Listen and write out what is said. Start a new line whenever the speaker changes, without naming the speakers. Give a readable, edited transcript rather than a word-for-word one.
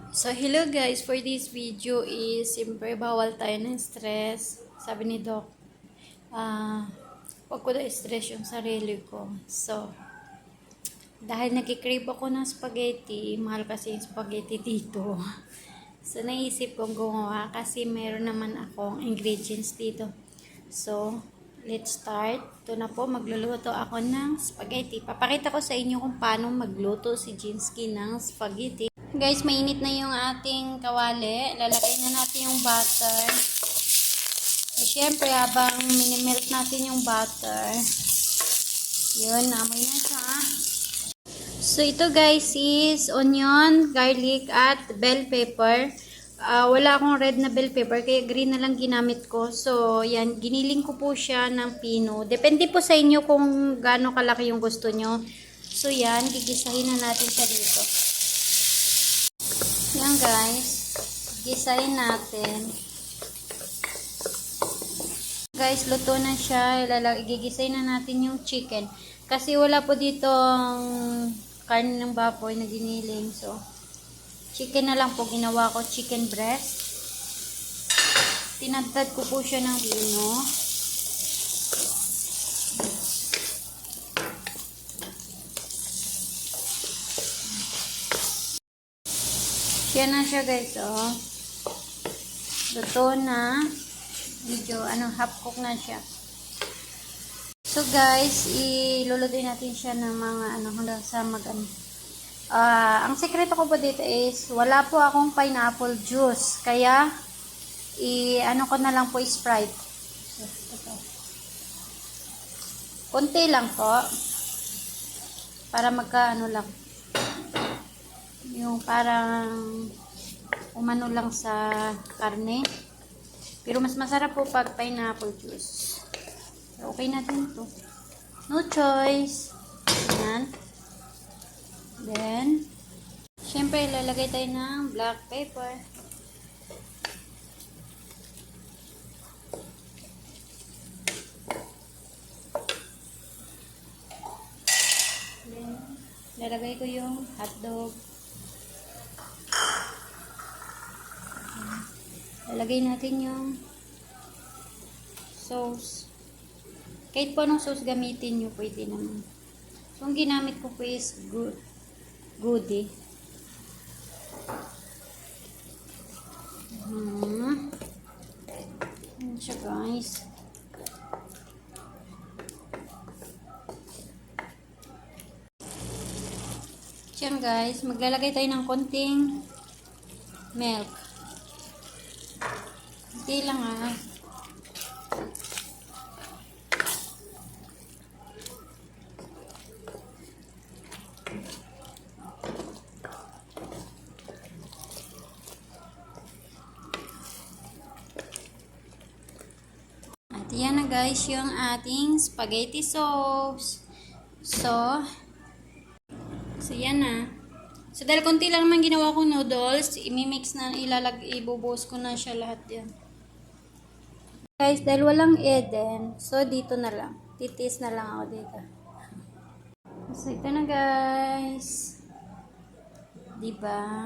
So, hello guys, for this video is, siyempre, bawal tayo ng stress. Sabi ni Doc, huwag ko na stress yung sarili ko. So, dahil nagkikrave ako ng spaghetti, mahal kasi yung spaghetti dito. So, naisip kong gumawa kasi meron naman akong ingredients dito. So, let's start. Ito na po, magluluto ako ng spaghetti. Papakita ko sa inyo kung paano magluto si Jinsky ng spaghetti. Guys, mainit na yung ating kawali. Lalagay na natin yung butter. Siyempre, habang minimelt natin yung butter, yun, namoy na siya. So, ito guys is onion, garlic, at bell pepper. Wala akong red na bell pepper, kaya green na lang ginamit ko. So, yan, giniling ko po siya ng pino. Depende po sa inyo kung gaano kalaki yung gusto nyo. So, yan, gigisahin na natin siya dito. Yan guys, gisahin natin. Guys, luto na siya. Gigisahin na natin yung chicken. Kasi wala po dito ang karne ng baboy na giniling. So, chicken na lang po ginawa ko. Chicken breast. Tinadtad ko po siya ng vino. Yan na siya guys, oh. Luto na. Medyo, half cook na siya. So guys, ilulutuin natin siya ng mga, hanggang sa ang sekreto ko po dito is, wala po akong pineapple juice. Kaya, ko na lang po Sprite. Konti lang po. Para lang. Yung parang umano lang sa karne. Pero mas masarap po pag pineapple juice. So, okay natin to. No choice. Ayan. Then, syempre, ilalagay tayo ng black pepper. Then, ilalagay ko yung hotdog. Lalagay natin yung sauce. Kahit po anong sauce gamitin nyo, pwede naman. So, ang ginamit ko po is Goody. Yan siya guys. Yan guys, maglalagay tayo ng konting milk. Hindi lang At yan na guys yung ating spaghetti sauce. So yan na. So dahil konti lang naman ginawa kong noodles, imimix na, ibubuhos ko na siya lahat yan. Guys, dahil walang Eden, so dito na lang. Titis na lang ako dito. So ito na guys. Diba?